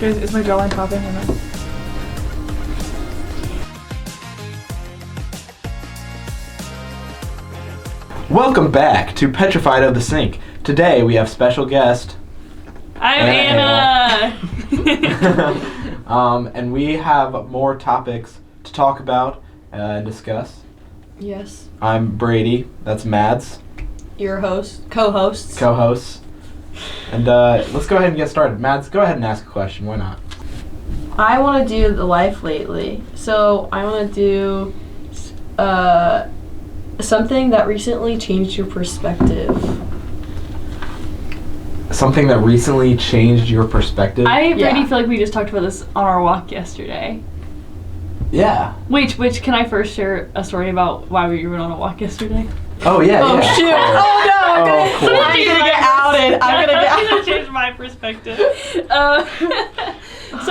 Is my jawline popping or not? Welcome back to Petrified of the Sink. Today we have special guest. I'm Anna! And we have more topics to talk about and discuss. Yes. I'm Brady. That's Mads. Your host. Co-hosts. Co-hosts. And let's go ahead and get started. Mads, go ahead and ask a question. Why not? I want to do the life lately. So I want to do something that recently changed your perspective. Something that recently changed your perspective? I really feel like we just talked about this on our walk yesterday. Yeah. Which can I first share a story about why we went on a walk yesterday? Oh, yeah, Oh, yeah. shoot. Oh, no. I'm cool. gonna get outed. I'm gonna change my perspective. So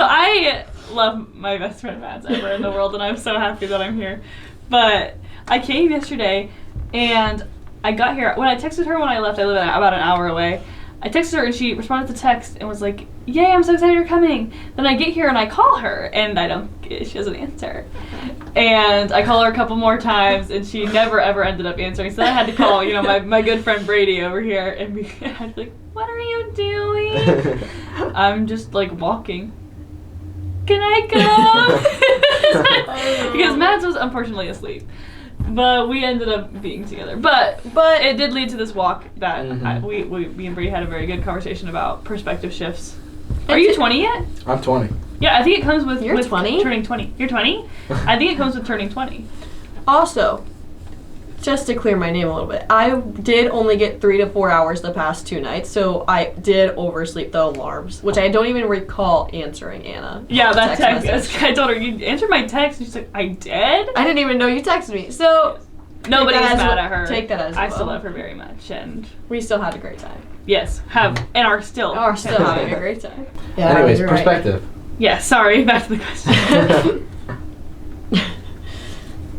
I love my best friend Mads ever in the world, and I'm so happy that I'm here. But I came yesterday, and I got here. When I texted her when I left, I live about an hour away. I texted her, and she responded to the text and was like, "Yay, I'm so excited you're coming." Then I get here, and I call her, and she doesn't answer. And I call her a couple more times, and she never, ever ended up answering. So then I had to call, my good friend Brady over here, and I was like, "What are you doing?" I'm just, walking. Can I go? Because Mads was unfortunately asleep. But we ended up being together. But it did lead to this walk that we and Brady had a very good conversation about perspective shifts. Are you 20 yet? I'm 20. Yeah, I think it comes with, You're 20? Turning 20. You're 20? I think it comes with turning 20. Also, just to clear my name a little bit, I did only get 3 to 4 hours the past 2 nights, so I did oversleep the alarms, which I don't even recall answering Anna. Yeah, that text. message. I told her, you answered my text, and she's like, I did? I didn't even know you texted me, so Nobody's mad at her. Take that as I well. still love her very much, and We still had a great time. yes, and are still. Are still having a great time. Yeah, Anyways, you're right. perspective. Yeah, sorry, back to the question.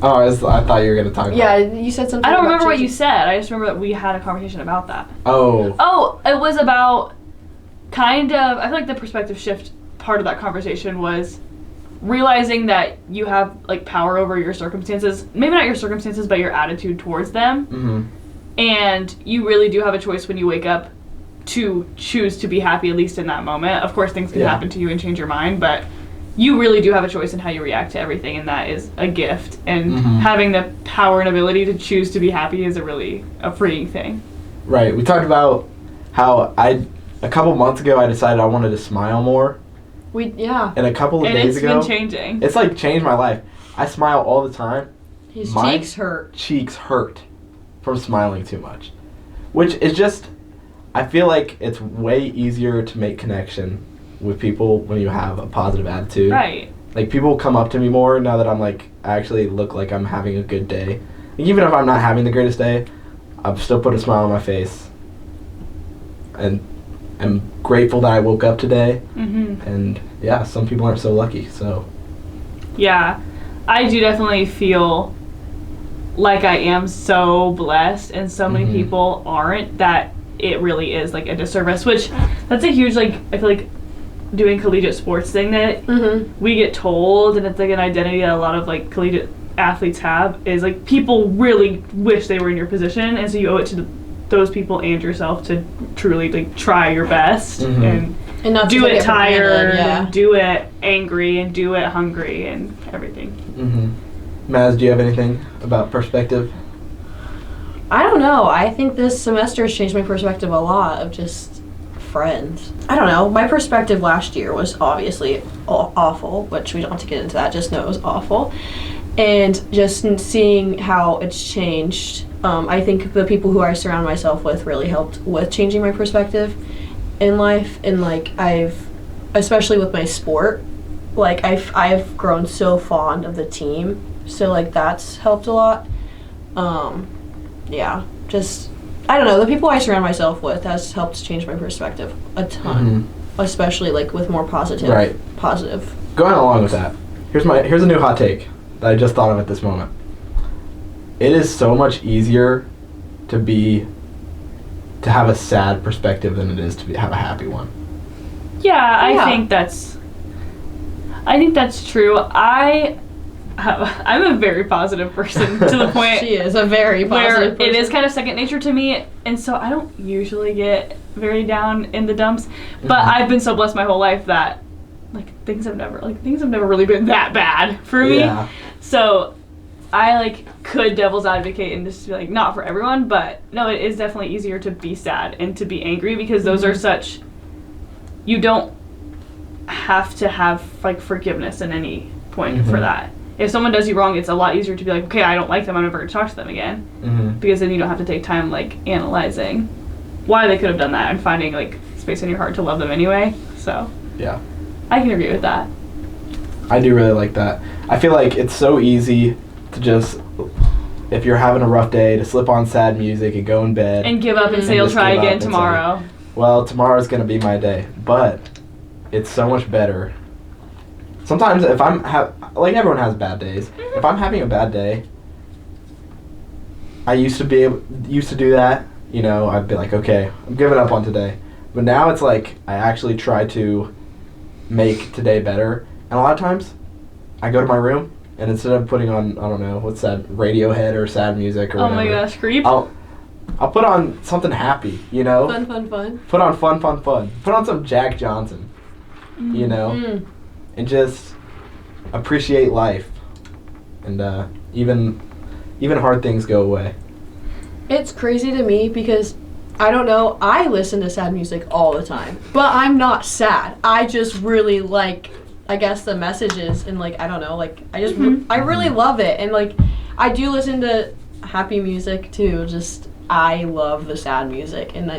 Oh, I thought you were going to talk about Yeah, you said something. I don't about remember what you changing- said. I just remember that we had a conversation about that. Oh. Oh, it was about I feel like the perspective shift part of that conversation was realizing that you have power over your circumstances. Maybe not your circumstances, but your attitude towards them. Mm-hmm. And you really do have a choice when you wake up to choose to be happy, at least in that moment. Of course, things can happen to you and change your mind, but you really do have a choice in how you react to everything, and that is a gift. And having the power and ability to choose to be happy is a freeing thing. Right. We talked about how a couple months ago I decided I wanted to smile more. And a couple of days ago, it's been changing. It's changed my life. I smile all the time. His My cheeks hurt. Cheeks hurt from smiling too much. Which is just, I feel like it's way easier to make connection with people when you have a positive attitude. Right. People come up to me more now that I actually look like I'm having a good day. Even if I'm not having the greatest day, I've still put a smile on my face. And I'm grateful that I woke up today. Mm-hmm. And yeah, some people aren't so lucky, so. Yeah, I do definitely feel like I am so blessed, and so many people aren't, that it really is a disservice, which that's a huge I feel like doing collegiate sports thing that we get told, and it's an identity that a lot of collegiate athletes have, is people really wish they were in your position, and so you owe it to those people and yourself to truly try your best and not do it tired, yeah. and do it angry, and do it hungry, and everything. Maz, do you have anything about perspective? I don't know. I think this semester has changed my perspective a lot of just friends. I don't know. My perspective last year was obviously awful, which we don't have to get into that. Just know it was awful. And just seeing how it's changed, I think the people who I surround myself with really helped with changing my perspective in life. And I've, especially with my sport, I've grown so fond of the team. So that's helped a lot. Yeah, just, I don't know, the people I surround myself with has helped change my perspective a ton, especially with more positive. Right. Positive. Going along with that, here's a new hot take that I just thought of at this moment. It is so much easier to have a sad perspective than it is to have a happy one. Yeah, I think that's I think that's true. I'm a very positive person to the point She is a very where positive person. it is kind of second nature to me, and so I don't usually get very down in the dumps. But I've been so blessed my whole life that things have never really been that bad for me. Yeah. So I could devil's advocate and just be like, not for everyone, but no, it is definitely easier to be sad and to be angry because those are such, you don't have to have forgiveness at any point for that. If someone does you wrong, it's a lot easier to be like, okay, I don't like them, I'm never going to talk to them again. Because then you don't have to take time analyzing why they could have done that and finding space in your heart to love them anyway. So Yeah. I can agree with that. I do really like that. I feel like it's so easy to just, if you're having a rough day, to slip on sad music and go in bed. And give up and say you'll just try give up again and say, tomorrow. well, tomorrow's going to be my day. But it's so much better. Sometimes if I'm, everyone has bad days. If I'm having a bad day, I used to do that. You know, I'd be like, okay, I'm giving up on today. But now it's like, I actually try to make today better. And a lot of times, I go to my room, and instead of putting on, I don't know, what's that, Radiohead or sad music or Oh whatever. my gosh, creep. I'll put on something happy, you know? Fun. Put on fun. Put on some Jack Johnson, you know? And just appreciate life. And even hard things go away. It's crazy to me because, I don't know, I listen to sad music all the time. But I'm not sad. I just really I guess the messages and I don't know, I really love it. And I do listen to happy music too. Just, I love the sad music. And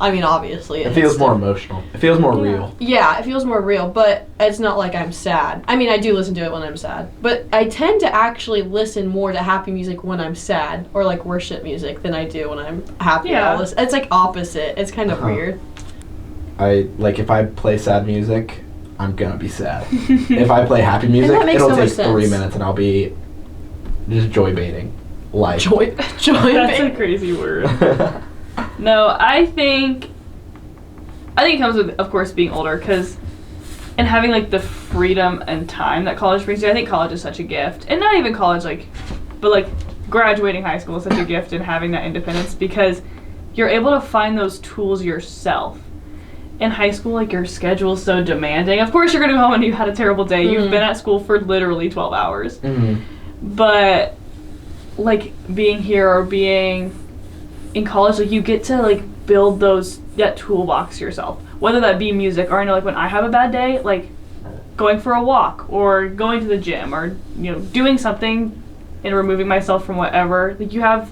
I mean, obviously. It feels more emotional. It feels more real. Yeah, it feels more real, but it's not like I'm sad. I mean, I do listen to it when I'm sad, but I tend to actually listen more to happy music when I'm sad, or worship music, than I do when I'm happy. Yeah. It's opposite. It's kind of weird. If I play sad music, I'm gonna be sad. If I play happy music, that makes it'll so much take 3 sense. minutes and I'll be just joy baiting life. Joy. That's a crazy word. No, I think it comes with, of course, being older, and having the freedom and time that college brings you. I think college is such a gift, and not even college, but graduating high school is such a gift, and having that independence because you're able to find those tools yourself. In high school, your schedule is so demanding. Of course, you're gonna go home and you had a terrible day. You've been at school for literally 12 hours. But being here or being in college, you get to build that toolbox yourself, whether that be music or I know when I have a bad day, going for a walk or going to the gym or doing something and removing myself from whatever, you have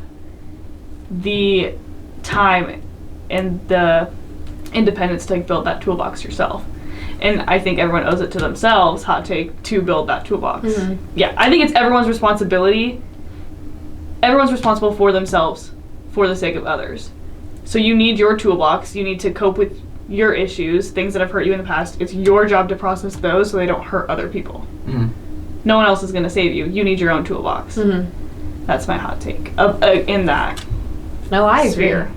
the time and the independence to build that toolbox yourself. And I think everyone owes it to themselves, hot take, to build that toolbox. Yeah, I think it's everyone's responsibility. Everyone's responsible for themselves for the sake of others. So you need your toolbox. You need to cope with your issues, things that have hurt you in the past. It's your job to process those so they don't hurt other people. No one else is going to save you. You need your own toolbox. That's my hot take in that No, I sphere. agree.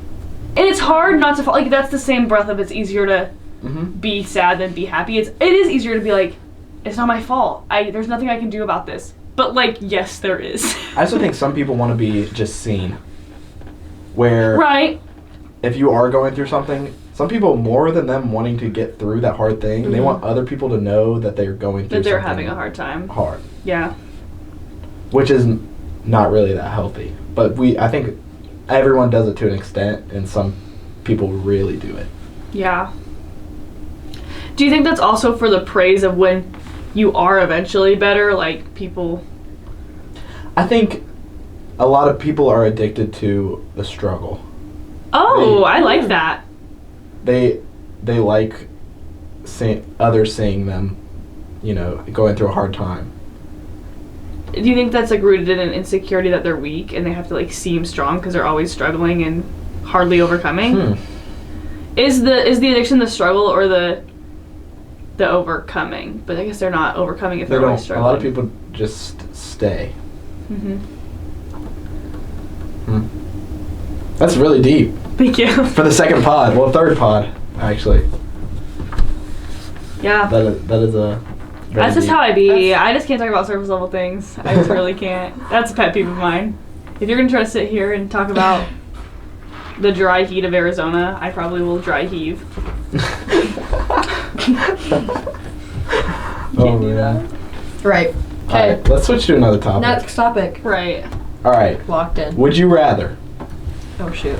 And it's hard not to fall. That's the same breath of it's easier to be sad than be happy. It is easier to be it's not my fault. There's nothing I can do about this. But yes, there is. I also think some people want to be just seen. Where Right. if you are going through something, some people, more than them wanting to get through that hard thing, they want other people to know that they're going through That they're something having a hard time. hard. Yeah. Which is not really that healthy. But I think everyone does it to an extent, and some people really do it. Yeah. Do you think that's also for the praise of when you are eventually better? People... I think a lot of people are addicted to the struggle. Oh, I like that. They like others seeing them, going through a hard time. Do you think that's rooted in an insecurity that they're weak and they have to seem strong because they're always struggling and hardly overcoming? Is the addiction the struggle or the overcoming? But I guess they're not overcoming if they're always A struggling. lot of people just stay. That's really deep. Thank you. For the second pod, third pod, actually. Yeah. That is a Very That's just deep. how I be. I just can't talk about surface level things. I just really can't. That's a pet peeve of mine. If you're gonna try to sit here and talk about the dry heat of Arizona, I probably will dry heave. Oh do man. Right. All Okay. right, let's switch to another topic. Next topic. Right. All right. Locked in. Would you rather Oh shoot.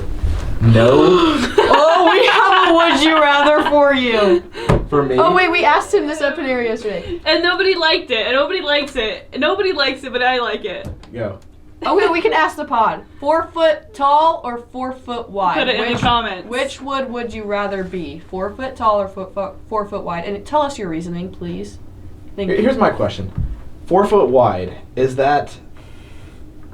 know Oh, we have a would you rather for you. for me? Oh wait, we asked him this up in area yesterday. And nobody liked it. And nobody likes it. And nobody likes it, but I like it. Go. Oh wait, we can ask the pod. 4 foot tall or 4 foot wide? Put it in the comments. Which would you rather be? 4 foot tall or 4 foot wide? And tell us your reasoning, please. Thank you. Here's my question. 4 foot wide, is that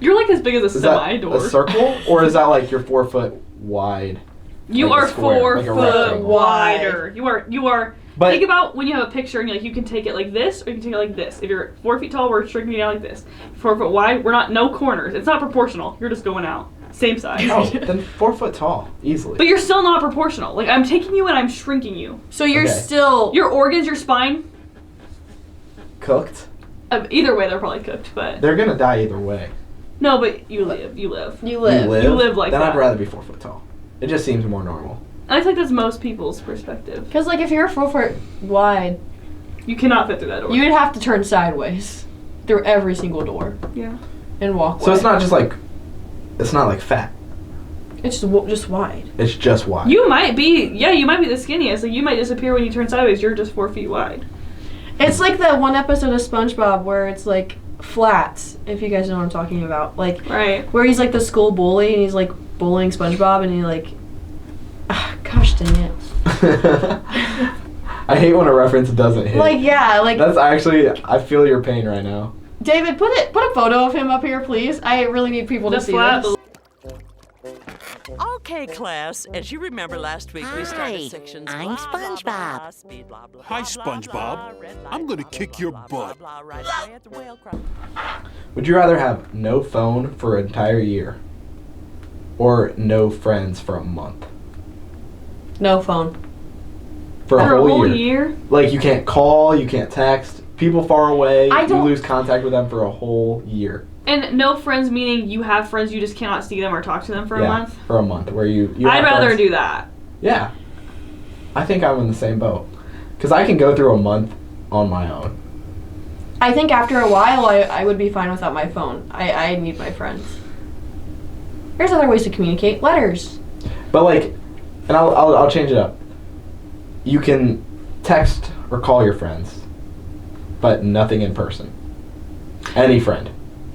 You're like as big as a is semi that door. a circle or is that like your 4 foot wide? You like a are square, 4 like a foot rectangle? wider. You are. But Think about when you have a picture and you can take it like this or you can take it like this. If you're 4 feet tall, we're shrinking it down like this. 4 foot wide, we're not no corners. It's not proportional. You're just going out. Same size. oh, then 4 foot tall, easily. But you're still not proportional. Like I'm taking you and I'm shrinking you. So you're Okay. still. Your organs, your spine. Cooked? Either way, they're probably cooked. But They're gonna die either way. no, but you live. You live. You live. You live like then that. I'd rather be 4 foot tall. It just seems more normal. I feel like that's most people's perspective. Because like if you're 4 foot wide, You cannot fit through that door. you would have to turn sideways through every single door Yeah. and walk. So it's not just like, it's not like fat. It's just wide. It's just wide. You might be. Yeah, you might be the skinniest. Like you might disappear when you turn sideways. You're just 4 feet wide. It's like that one episode of SpongeBob where it's like flats. If you guys know what I'm talking about, like Right. where he's like the school bully and he's like bullying SpongeBob and he like, gosh dang it. I hate when a reference doesn't hit. Like yeah, like That's actually, I feel your pain right now. David, put a photo of him up here, please. I really need people The to see flat. this. Okay, class. As you remember last week, we Hi, started sections. I'm blah, blah, blah, SpongeBob. speed, blah, blah, Hi, blah, blah, SpongeBob. blah, red light, I'm gonna blah, kick blah, your blah, butt. blah, blah, right away at the whale crop. Would you rather have no phone for an entire year or no friends for a month? No phone. For a For whole year. year. Like you can't call, you can't text, people far away, I you don't- lose contact with them for a whole year. And no friends meaning you have friends, you just cannot see them or talk to them for a month. For a month, where you I'd have rather friends- do that. Yeah. I think I'm in the same boat. Because I can go through a month on my own. I think after a while, I would be fine without my phone. I need my friends. There's other ways to communicate. Letters. But like, and I'll change it up. You can text or call your friends, but nothing in person. Any friend.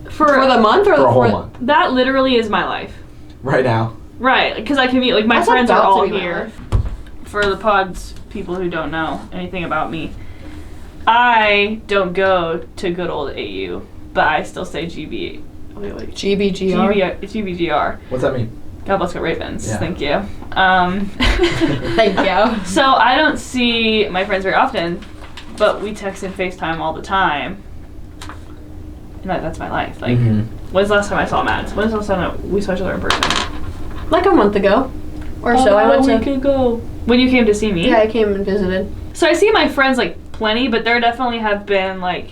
For the month or For a whole for month. That literally is my life. Right now. Right, because I commute. Like my That's friends are about to all be my here. life. For the pods people who don't know anything about me, I don't go to good old AU, but I still say GB. Wait. GBGR. GBGR. What's that mean? God bless the Ravens. Yeah. Thank you. Thank you. So I don't see my friends very often, but we text and FaceTime all the time. And that's my life. Like, Mhm. when's the last time I saw Mads? When's the last time that we saw each other in person? Like a month ago, or so. I went we to. could go. When you came to see me? Yeah, I came and visited. So I see my friends like plenty, but there definitely have been like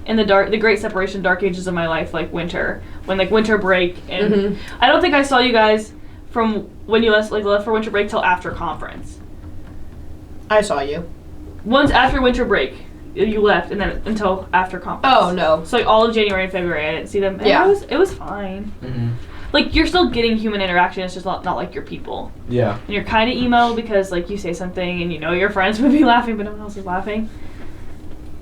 in the great separation, dark ages of my life, like winter, when like winter break, and Mhm. I don't think I saw you guys from when you left for winter break till after conference. I saw you. Once after winter break, you left, and then until after conference. Oh no. So like all of January and February, I didn't see them. And Yeah. it was fine. Mhm. Like you're still getting human interaction. It's just not like your people. Yeah. And you're kind of emo because like you say something and you know your friends would be laughing, but no one else is laughing.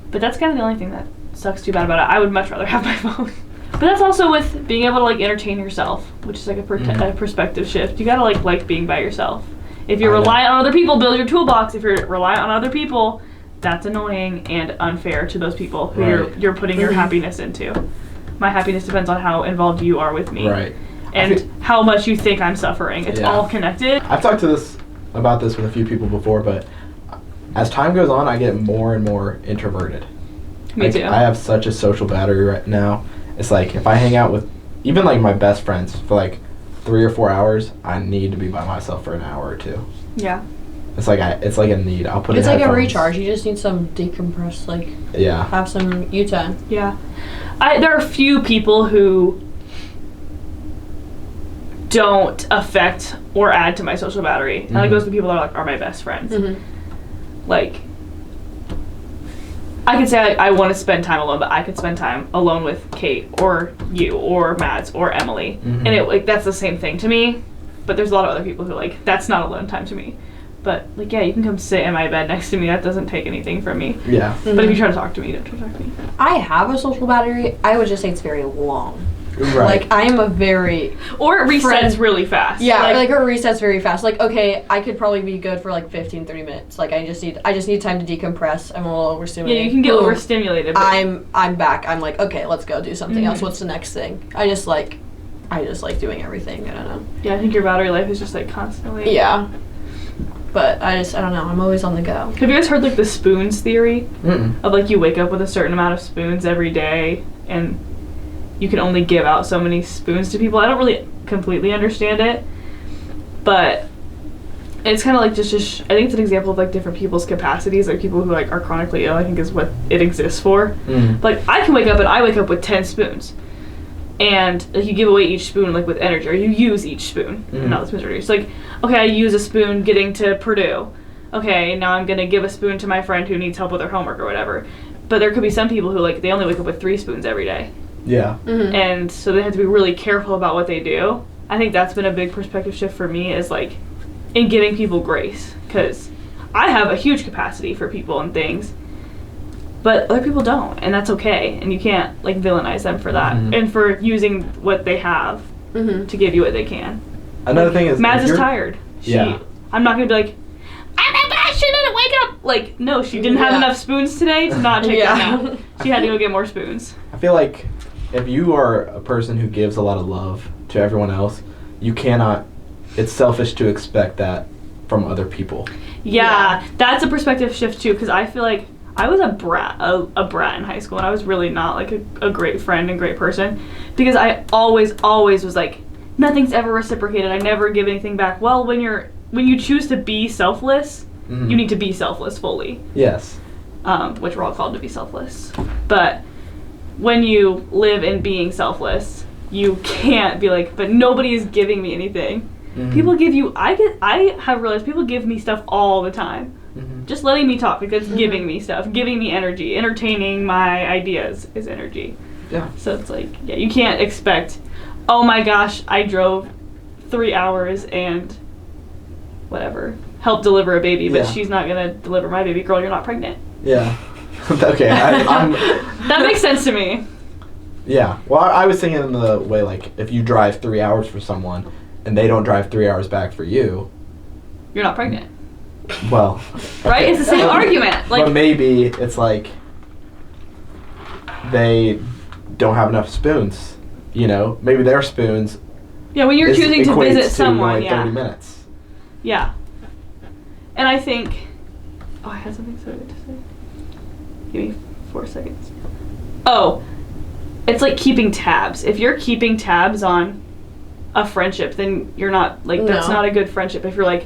But that's kind of the only thing that sucks too bad about it. I would much rather have my phone. But that's also with being able to like entertain yourself, which is like a perspective shift. You gotta like being by yourself. If you're I know. reliant on other people, build your toolbox. If you're reliant on other people, that's annoying and unfair to those people who Right. you're putting your happiness into. My happiness depends on how involved you are with me. Right. And how much you think I'm suffering. It's Yeah. all connected. I've talked about this with a few people before, but as time goes on, I get more and more introverted. Me Like, too. I have such a social battery right now. It's like if I hang out with even like my best friends for like 3 or 4 hours, I need to be by myself for an hour or two. Yeah. It's like a need. I'll put It's in like a headphones. recharge. You just need some decompress, like Yeah. have some you time. Yeah. There are a few people who don't affect or add to my social battery. And that goes to people that are my best friends. Like, I could say I want to spend time alone, but I could spend time alone with Kate or you or Mads or Emily. And it like that's the same thing to me. But there's a lot of other people who like, that's not alone time to me. But like, yeah, you can come sit in my bed next to me. That doesn't take anything from me. Yeah. But if you try to talk to me, you don't try to talk to me. I have a social battery. I would just say it's very long. Right. Like, I am a very... Or it resets Friend- really fast. Yeah, like it resets very fast. Like, okay, I could probably be good for like 15, 30 minutes. Like, I just need time to decompress. I'm a little overstimulated. Yeah, you can get Boom. overstimulated. But I'm back. I'm like, okay, let's go do something else. What's the next thing? I just like doing everything. I don't know. yeah, I think your battery life is just like constantly. Yeah. But I don't know. I'm always on the go. Have you guys heard like the spoons theory? Mm-mm. Of like you wake up with a certain amount of spoons every day and you can only give out so many spoons to people. I don't really completely understand it, but it's kind of like just I think it's an example of like different people's capacities. Like people who like are chronically ill, I think is what it exists for. Like I can wake up and I wake up with 10 spoons, and like you give away each spoon like with energy, or you use each spoon, not the spoons are used. So like, okay, I use a spoon getting to Purdue. Okay, now I'm gonna give a spoon to my friend who needs help with their homework or whatever. But there could be some people who like they only wake up with 3 spoons every day. Yeah. And so they have to be really careful about what they do. I think that's been a big perspective shift for me, is like in giving people grace, because I have a huge capacity for people and things, but other people don't, and that's okay, and you can't like villainize them for that and for using what they have to give you what they can. Another thing is, Mads if is you're- tired. Yeah. I'm not gonna be like, I shouldn't wake up. Like, no, she didn't have enough spoons today to not take that nap. She had to go get more spoons. I feel like if you are a person who gives a lot of love to everyone else, you cannot. It's selfish to expect that from other people. Yeah, that's a perspective shift too, because I feel like I was a brat in high school, and I was really not like a great friend and great person, because I always was like, nothing's ever reciprocated. I never give anything back. Well, when you choose to be selfless, you need to be selfless fully. Yes. Which we're all called to be selfless. But when you live in being selfless, you can't be like, but nobody is giving me anything. People give you, I have realized people give me stuff all the time. Just letting me talk, because giving me stuff, giving me energy, entertaining my ideas is energy. Yeah. So it's like, yeah, you can't expect, oh my gosh, I drove 3 hours and whatever, helped deliver a baby, but she's not gonna deliver my baby. Girl, you're not pregnant. Yeah. Okay. I'm. That makes sense to me. Yeah. Well, I was thinking in the way, like, if you drive 3 hours for someone and they don't drive 3 hours back for you, You're not pregnant. well. Right? It's the same argument. Like, but maybe it's like they don't have enough spoons. You know, maybe their spoons. yeah, when you're choosing to equates visit someone, only yeah. 30 minutes. Yeah. And I think, I had something so good to say. Give me 4 seconds. Oh, it's like keeping tabs. If you're keeping tabs on a friendship, then you're not, like, that's No. not a good friendship. If you're like,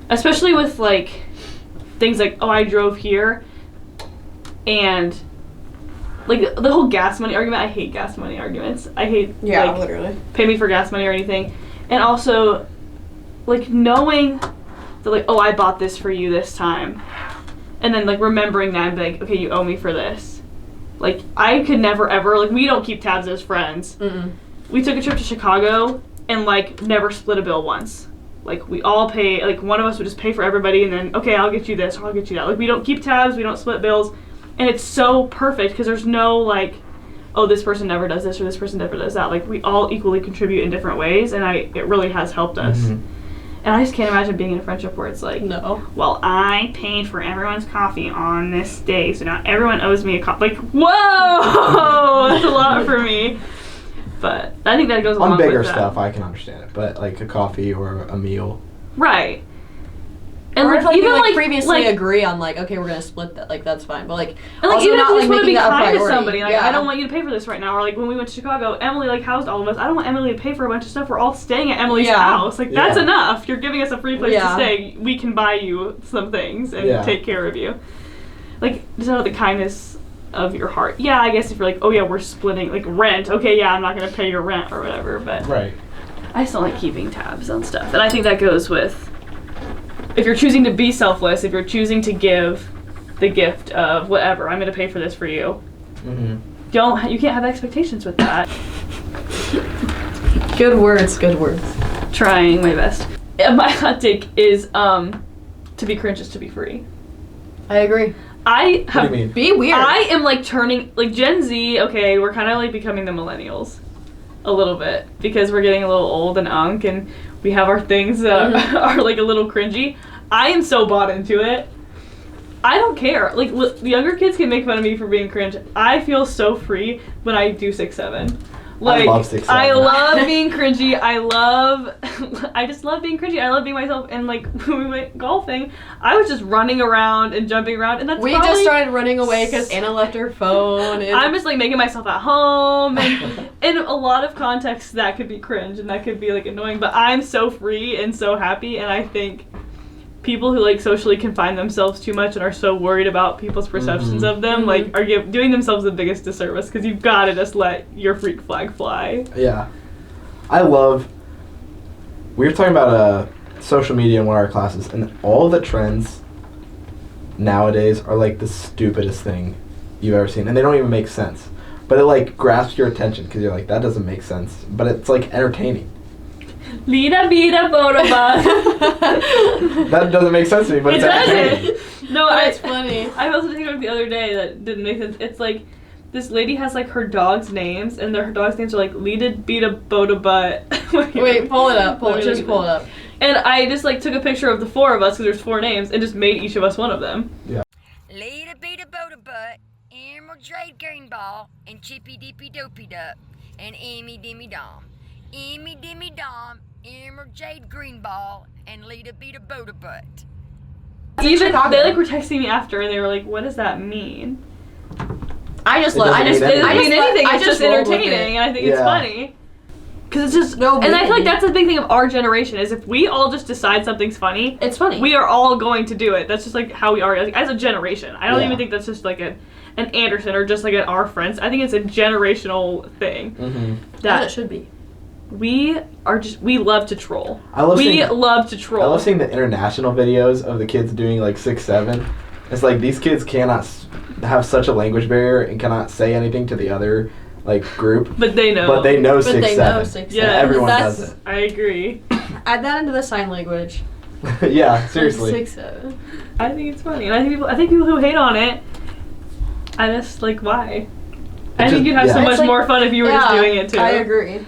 especially with like things like, oh, I drove here, and like the whole gas money argument. I hate gas money arguments. I hate like, literally. pay me for gas money or anything. And also like knowing that like, oh, I bought this for you this time, and then like remembering that and being like, okay, you owe me for this. Like, I could never ever, like, we don't keep tabs as friends. We took a trip to Chicago and like never split a bill once. Like, we all pay, like, one of us would just pay for everybody, and then, okay, I'll get you this, or I'll get you that. Like, we don't keep tabs, we don't split bills, and it's so perfect, because there's no, like, oh, this person never does this, or this person never does that. Like, we all equally contribute in different ways, and it really has helped us. And I just can't imagine being in a friendship where it's like, No. well, I paid for everyone's coffee on this day, so now everyone owes me a coffee. Like, whoa! That's a lot for me. But I think that goes along On bigger with that. stuff, I can understand it, but like a coffee or a meal. Right. And Or like, if like, even you, like previously like, agree on like, okay, we're gonna split that, like that's fine. But like, and like also even if not you like just want to making be that a kind to priority. somebody, like yeah. I don't want you to pay for this right now. Or like when we went to Chicago, Emily like housed all of us. I don't want Emily to pay for a bunch of stuff. We're all staying at Emily's Yeah. house. Like that's Yeah. enough. You're giving us a free place to Yeah. stay. We can buy you some things and Yeah. take care of you. Like just out of the kindness of your heart. Yeah, I guess if you're like, oh yeah, we're splitting like rent. Okay, yeah, I'm not gonna pay your rent or whatever. But Right. I still like keeping tabs on stuff, and I think that goes with if you're choosing to be selfless, if you're choosing to give the gift of whatever, I'm gonna pay for this for you. Mm-hmm. You can't have expectations with that. Good words. Good words. Trying my best. My hot take is to be cringe is to be free. I agree. I What have. do you mean? Be weird. I am like turning like Gen Z. Okay, we're kind of like becoming the millennials, a little bit because we're getting a little old and unk, and we have our things that are like a little cringy. I am so bought into it. I don't care. Like the younger kids can make fun of me for being cringe. I feel so free when I do 6'7". Like I love 6'7". I love being cringy. I just love being cringy. I love being myself. And like when we went golfing, I was just running around and jumping around, and that's we probably, just started running away because Anna left her phone. And I'm just like making myself at home, and in a lot of contexts that could be cringe and that could be like annoying. But I'm so free and so happy, and I think people who like socially confine themselves too much and are so worried about people's perceptions of them like are doing themselves the biggest disservice because you've got to just let your freak flag fly. Yeah. We were talking about social media in one of our classes, and all the trends nowadays are like the stupidest thing you've ever seen, and they don't even make sense. But it like grasps your attention because you're like, that doesn't make sense. But it's like entertaining. Lida bida boda. That doesn't make sense to me, but It it's entertaining. doesn't. No, That's funny. I was thinking of the other day that didn't make sense. It's like this lady has like her dog's names, and her dog's names are like Lida bida boda butt. Wait, pull it up. Pull Let it. me Just look pull at it up. And I just like took a picture of the four of us because there's 4 names and just made each of us one of them. Lita Beta Boda Butt, Emerald Jade Greenball, and Chippy Dippy Dopey Dup, and Emmy Dimmy Dom. Emmy Dimmy Dom, Emerald Jade Greenball, and Lita Beta Boda Butt. Even Chicago. they like were texting me after and they were like, "What does that mean?" I just It love. doesn't I just. mean It doesn't I mean just anything. I It's just just rolled with entertaining, it. and I think it's Yeah. funny. Because it's just No, and I feel like maybe. that's the big thing of our generation is if we all just decide something's funny, It's funny. we are all going to do it. That's just like how we are like, as a generation. I don't Yeah. even think that's just like an Anderson or just like an our friends. I think it's a generational thing Mm-hmm. As that it should be. we love to troll. I love We seeing- love to troll. I love seeing the international videos of the kids doing like 6'7". It's like these kids cannot have such a language barrier and cannot say anything to the other like group, but they know. but they know But 6'7". they know 6'7". Yeah, Everyone That's- does I agree. Add that into the sign language. it. Yeah, seriously. 6'7". I think it's funny, and I think people who hate on it, I just like why. I think just- you'd have yeah. so It's much like- more fun if you were just doing it too. I agree.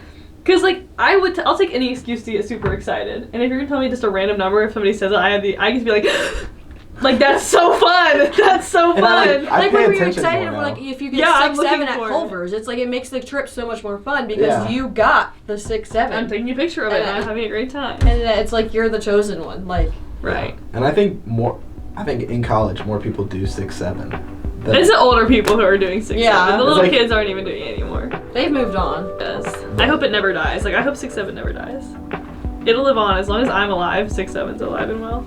Cause like I'll take any excuse to get super excited, and if you're gonna tell me just a random number, if somebody says it, I can just be like that's so fun. That's so And I fun. like- I Like pay when we were attention excited, more we're now. like, if you get Yeah, I'm 6'7" looking at for it. Culver's, it's like it makes the trip so much more fun because Yeah. you got the 6'7". I'm taking a picture of it, and I'm having a great time. And it's like you're the chosen one. Like, Right. And I think in college more people do 6'7". It's the older people who are doing 6'7". Yeah. The It's little like- kids aren't even doing it anymore. they've moved on. Yes. I hope it never dies. Like I hope 6'7" never dies. It'll live on as long as I'm alive. 6'7's alive and well.